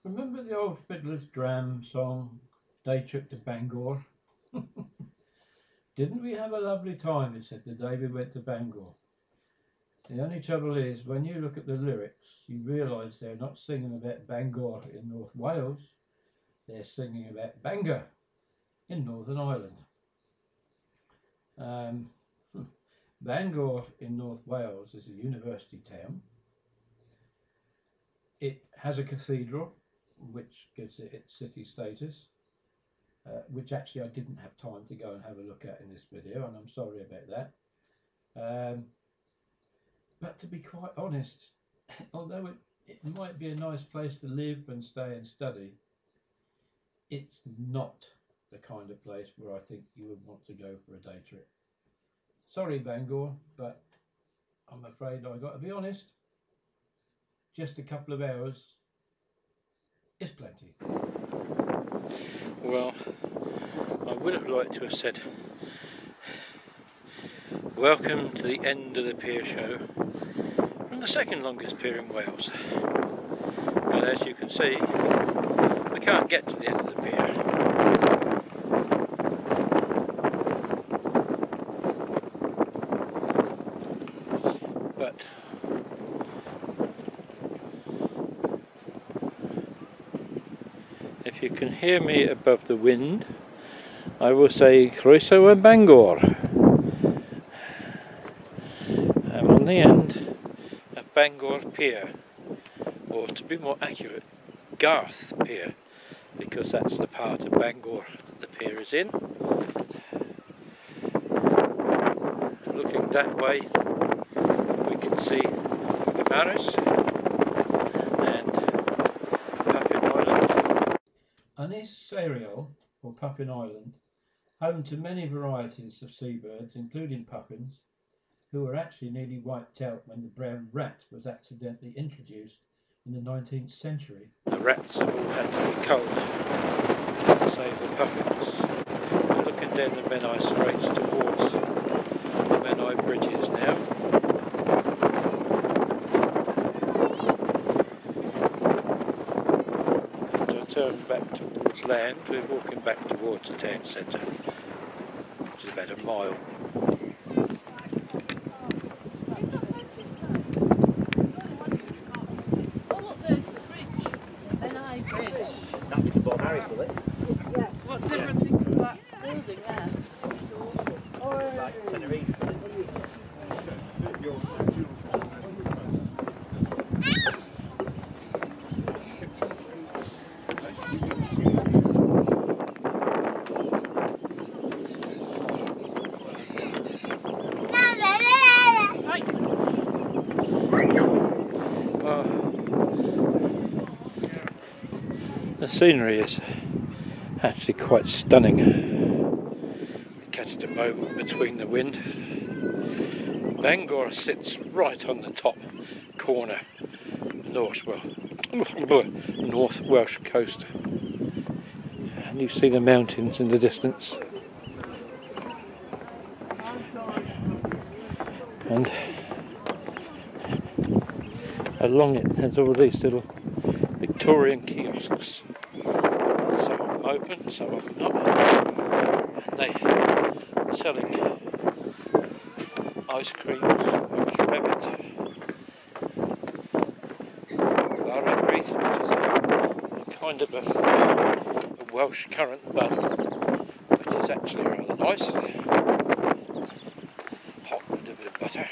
Remember the old Fiddler's Dram song, Day Trip to Bangor? Didn't we have a lovely time, he said, the day we went to Bangor. The only trouble is, when you look at the lyrics, you realise they're not singing about Bangor in North Wales, they're singing about Bangor in Northern Ireland. Um, Bangor in North Wales is a university town. It has a cathedral, which gives it its city status, which actually I didn't have time to go and have a look at in this video, and I'm sorry about that. But to be quite honest, although it might be a nice place to live and stay and study, it's not the kind of place where I think you would want to go for a day trip. Sorry, Bangor, but I'm afraid I've got to be honest. Just a couple of hours is plenty. Well, I would have liked to have said welcome to the end of the pier show from the second longest pier in Wales. But as you can see, we can't get to the end of the pier. But if you can hear me above the wind, I will say Choice-Walkumentaries and Bangor. I'm on the end of Bangor Pier, or to be more accurate, Garth Pier, because that's the part of Bangor the pier is in. Looking that way, we can see Paris and Puffin Island. Anis cereal, or Puffin Island, home to many varieties of seabirds, including puffins, who were actually nearly wiped out when the brown rat was accidentally introduced in the 19th century. The rats have all had to be culled to save the puffins. We're looking down the Menai Straits towards the Menai Bridges now. And to turn back towards land, we're walking back towards the town centre, which is about a mile. What's everyone think of that building there? Like Tenerife. The scenery is actually quite stunning. We catch the moment between the wind. Bangor sits right on the top corner North Welsh coast, and you see the mountains in the distance, and along it there's all these little Victorian kiosks. Some of them open, some of them not, and they're selling ice creams, Welsh rabbit, which is a kind of a Welsh currant bun, which is actually rather nice, hot with a bit of butter.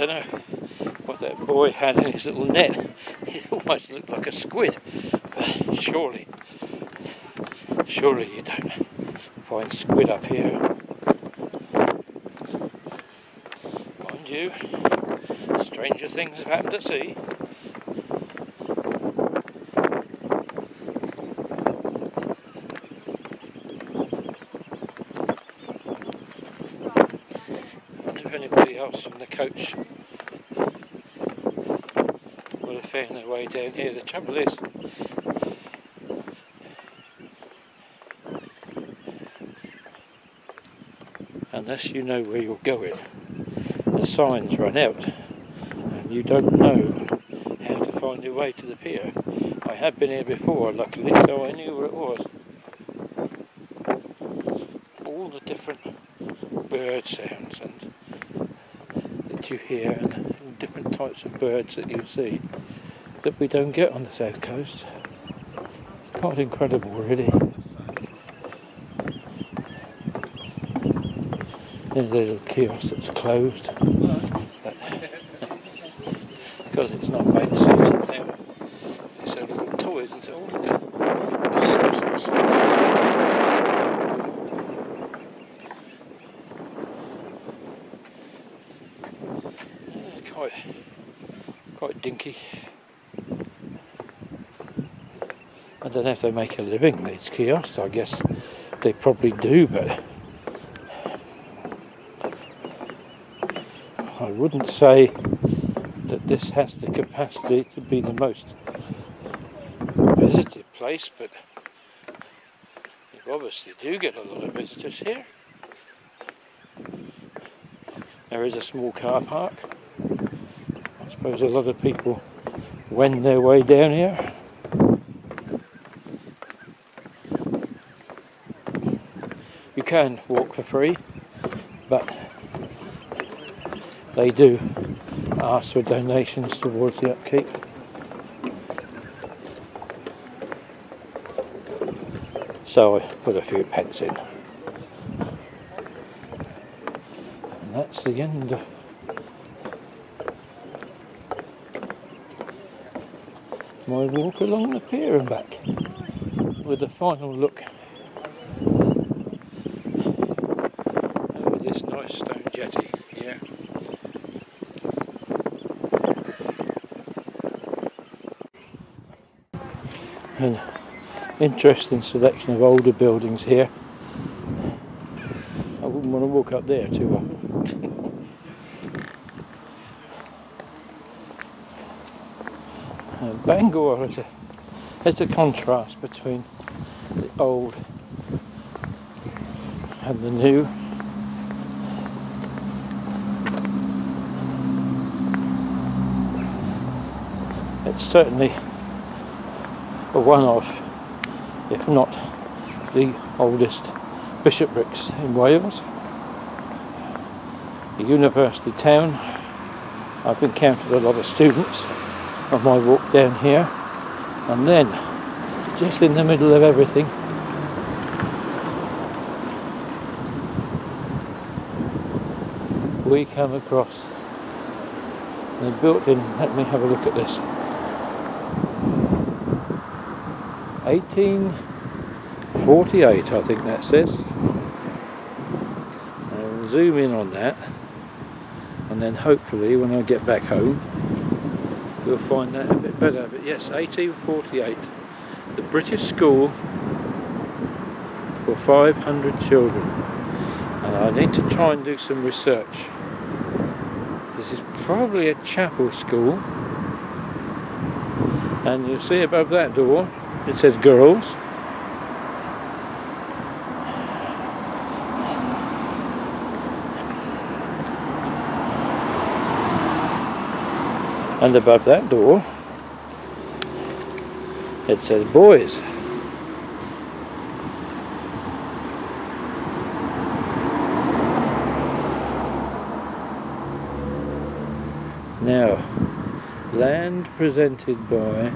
don't know what that boy had in his little net. It almost looked like a squid, but surely you don't find squid up here. Mind you, stranger things have happened at sea. I wonder if anybody else from the coach will have found their way down here. The trouble is, unless you know where you're going, the signs run out and you don't know how to find your way to the pier. I have been here before, luckily, so I knew where it was. All the different bird sounds and that you hear, and different types of birds that you see that we don't get on the south coast. It's quite incredible, really. There's a little kiosk that's closed, but because it's not main season now, they sell little toys and so on. Quite dinky. I don't know if they make a living, these kiosks. I guess they probably do, but I wouldn't say that this has the capacity to be the most visited place, but you obviously do get a lot of visitors here. There is a small car park. I suppose a lot of people wend their way down here. You can walk for free, but they do ask for donations towards the upkeep. So I put a few pence in. And that's the end of my walk along the pier and back, with a final look over this nice stone jetty here. An interesting selection of older buildings here. I wouldn't want to walk up there too often. Bangor is a contrast between the old and the new. It's certainly one of, if not the oldest bishoprics in Wales. The university town. I've encountered a lot of students on my walk down here, and then just in the middle of everything, we come across, they're built in, let me have a look at this, 1848 I think that says. I'll zoom in on that, and then hopefully when I get back home we'll find that a bit better. But yes, 1848, the British School for 500 children, and I need to try and do some research. This is probably a chapel school, and you'll see above that door it says girls. And above that door it says boys. Now, land presented by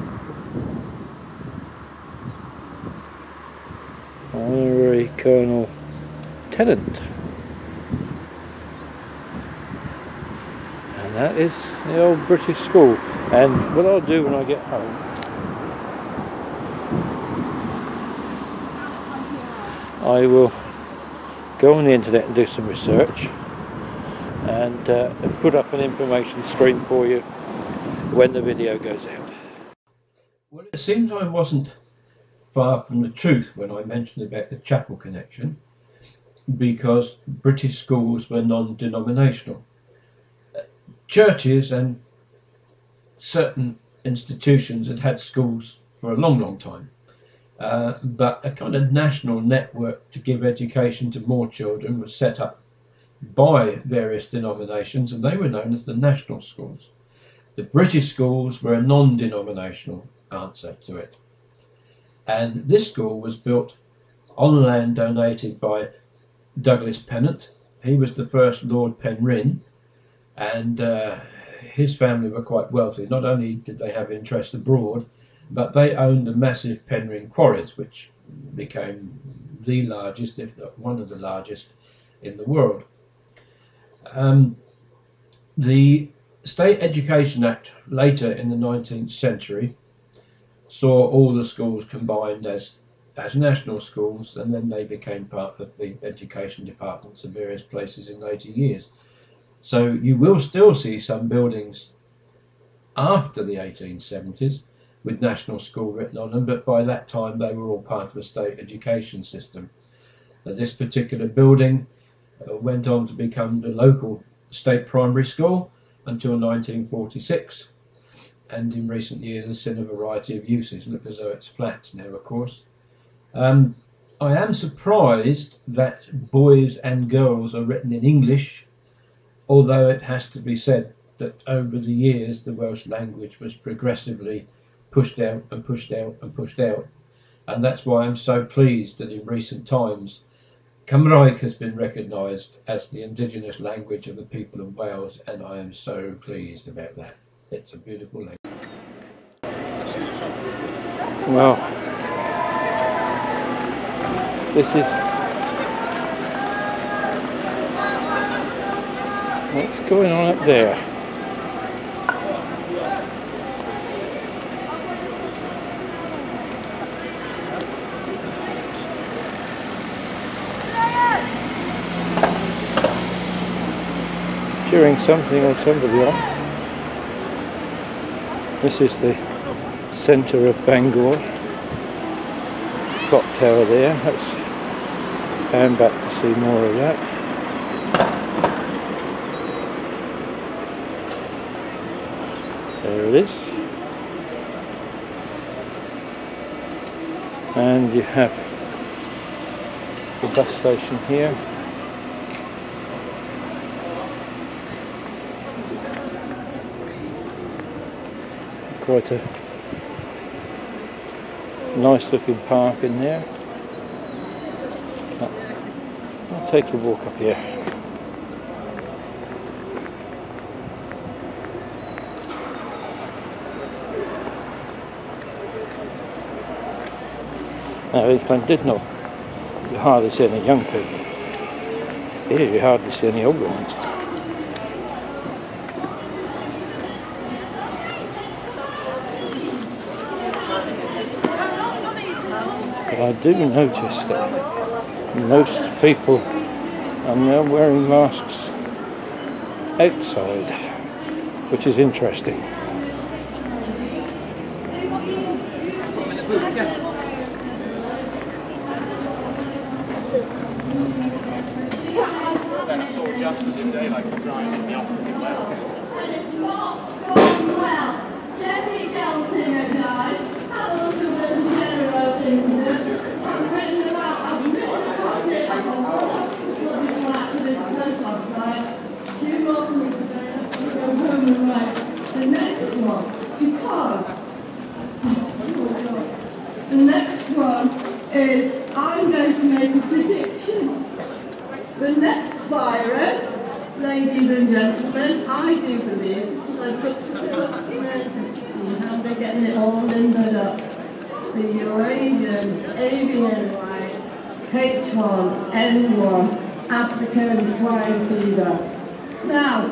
Honorary Colonel Tennant. And that is the old British school. And what I'll do when I get home, I will go on the internet and do some research and put up an information screen for you when the video goes out. Well, it seems I wasn't far from the truth when I mentioned about the chapel connection, because British schools were non-denominational. Churches and certain institutions had schools for a long, long time, but a kind of national network to give education to more children was set up by various denominations, and they were known as the national schools. The British schools were a non-denominational answer to it. And this school was built on land donated by Douglas Pennant. He was the first Lord Penrhyn, and his family were quite wealthy. Not only did they have interest abroad, but they owned the massive Penrhyn quarries, which became the largest, if not one of the largest, in the world. The State Education Act later in the 19th century saw all the schools combined as national schools, and then they became part of the education departments of various places in later years. So you will still see some buildings after the 1870s with national school written on them, but by that time they were all part of the state education system. This particular building went on to become the local state primary school until 1946, and in recent years has seen a variety of uses. Look as though it's flats now, of course. I am surprised that boys and girls are written in English, although it has to be said that over the years the Welsh language was progressively pushed out and pushed out and pushed out, and that's why I'm so pleased that in recent times Cymraeg has been recognised as the indigenous language of the people of Wales, and I am so pleased about that. It's a beautiful language. Well, this is what's going on up there. Cheering something or somebody on. This is the centre of Bangor. Clock tower there. Let's pan back to see more of that. There it is. And you have the bus station here. Quite a nice looking park in there. I'll take a walk up here. Now in Llandudno you hardly see any young people. Here you hardly see any old ones. I do notice that most people are now wearing masks outside, which is interesting. Then I saw just the other day, like crying in the opposite way. The next one is, I'm going to make a prediction. The next virus, ladies and gentlemen, I do believe, I've looked at see how they're getting it all limbered up. The Eurasian, avian white, H1N1, African swine fever. Now,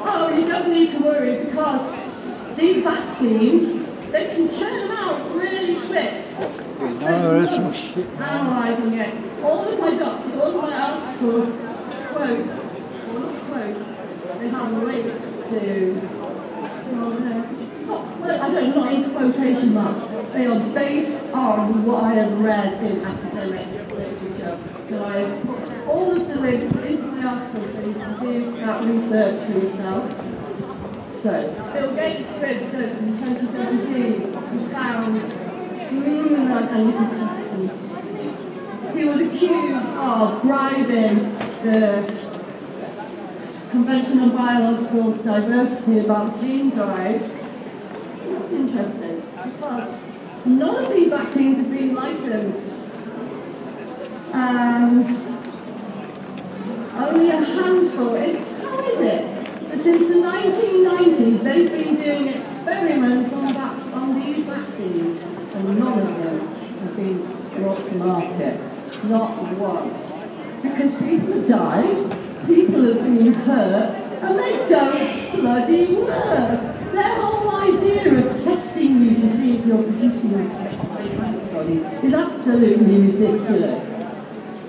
oh you don't need to worry because these vaccines, they can churn them out really quick. No, there's some shit. Analysing it. All of my documents, all of my articles, quotes, all the quotes, they have links to I don't know, it's quotation marks. They are based on what I have read in academic literature. So I have put all of the links into my articles so you can do that research for yourself. So, Bill Gates, for instance, in 2017, he found and you can test them. He was accused of bribing the Convention on Biological Diversity about gene drive. That's interesting, because none of these vaccines have been licensed. And only a handful. How is it that since the 1990s they've been doing experiments on these vaccines, and none of them have been brought to market? Not one. Because people have died, people have been hurt, and they don't bloody work. Their whole idea of testing you to see if you're producing antibodies is absolutely ridiculous.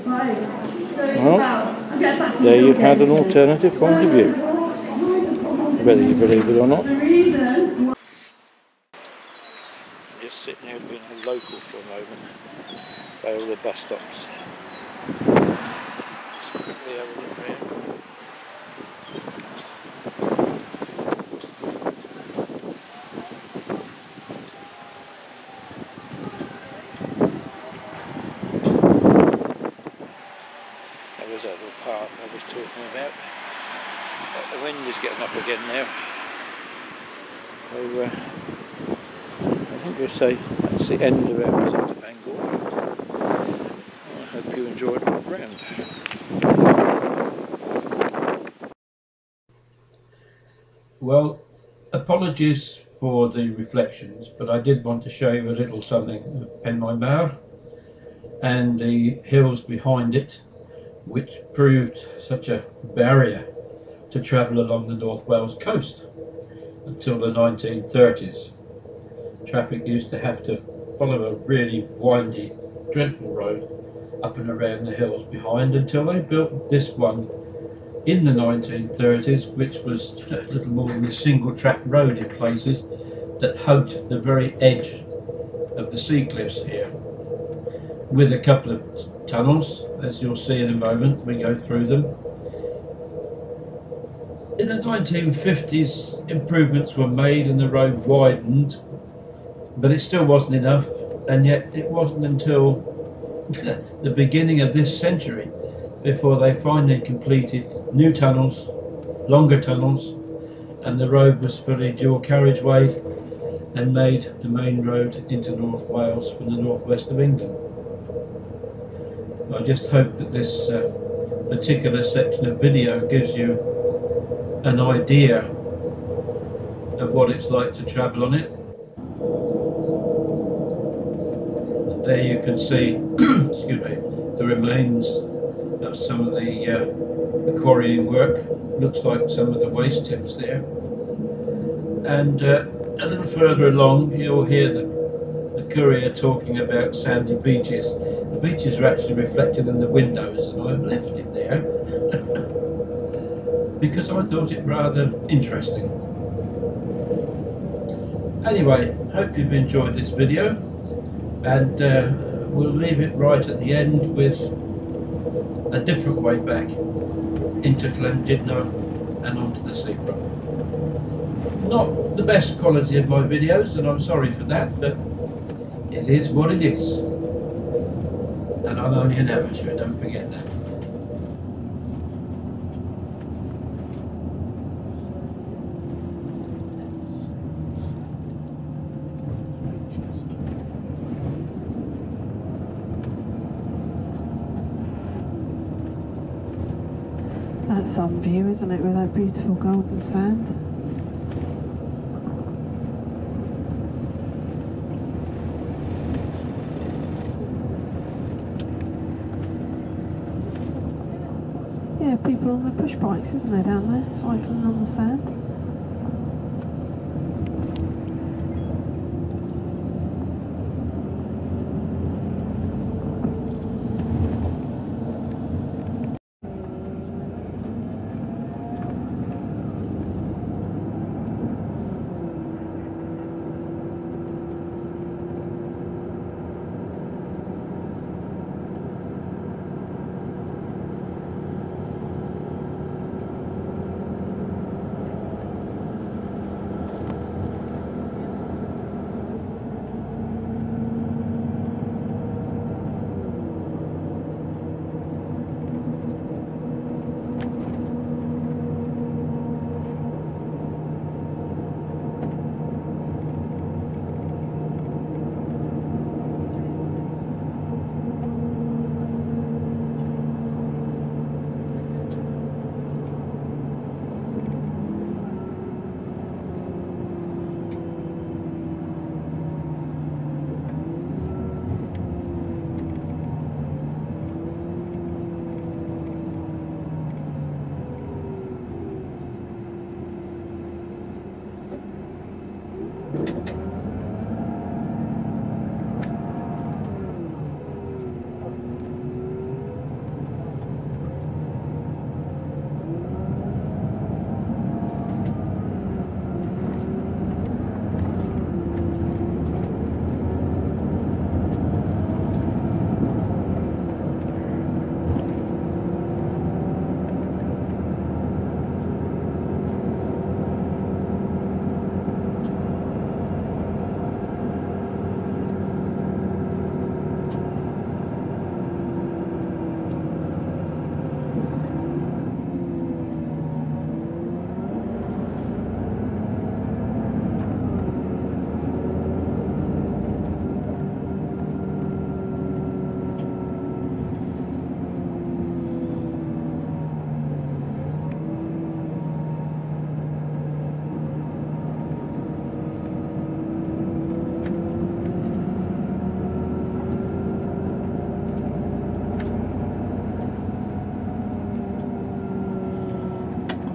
Right. So Well, there you've had an alternative point of view, whether you believe it or not. Just sitting here being a local for a moment by all the bus stops. Just quickly have a look around. There was that little park I was talking about. The wind is getting up again now. So I think we'll say that's the end of our visit to Bangor. I hope you enjoyed the round. Well, apologies for the reflections, but I did want to show you a little something of Penmaenmawr and the hills behind it, which proved such a barrier to travel along the North Wales coast until the 1930s. Traffic used to have to follow a really windy, dreadful road up and around the hills behind until they built this one in the 1930s, which was a little more than a single track road in places that hugged the very edge of the sea cliffs here, with a couple of tunnels, as you'll see in a moment. We go through them. In the 1950s, improvements were made and the road widened, but it still wasn't enough, and yet it wasn't until the beginning of this century before they finally completed new tunnels, longer tunnels, and the road was fully dual carriageway and made the main road into North Wales from the northwest of England. I just hope that this particular section of video gives you an idea of what it's like to travel on it. And there you can see excuse me, the remains of some of the quarrying work. Looks like some of the waste tips there. And a little further along you'll hear the courier talking about sandy beaches. The beaches are actually reflected in the windows, and I've left it there because I thought it rather interesting. Anyway, hope you've enjoyed this video, and we'll leave it right at the end with a different way back into Llandudno and onto the seafront. Not the best quality of my videos, and I'm sorry for that, but it is what it is. And I'm only an amateur, don't forget that. That's some view, isn't it, with that beautiful golden sand? Yeah, people on their push bikes, isn't there, down there, cycling on the sand?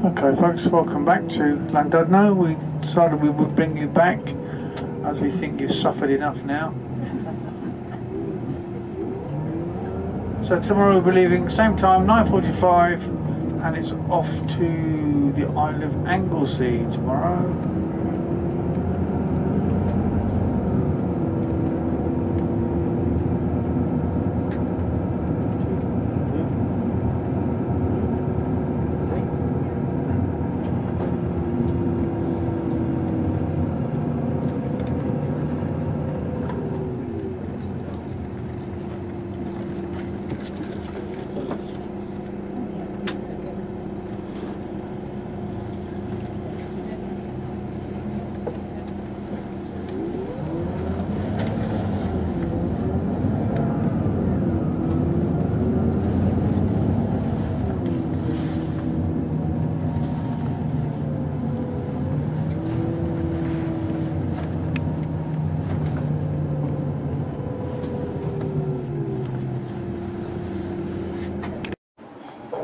Okay folks, welcome back to Llandudno. We decided we would bring you back as we think you've suffered enough now. So tomorrow we'll be leaving same time, 9:45, and it's off to the Isle of Anglesey tomorrow.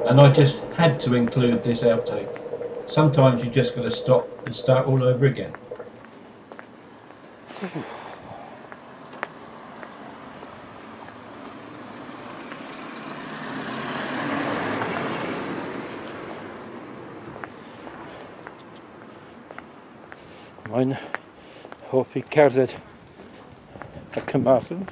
And I just had to include this outtake. Sometimes you just got to stop and start all over again. Mae'n hopi cerdded y Caernarfon,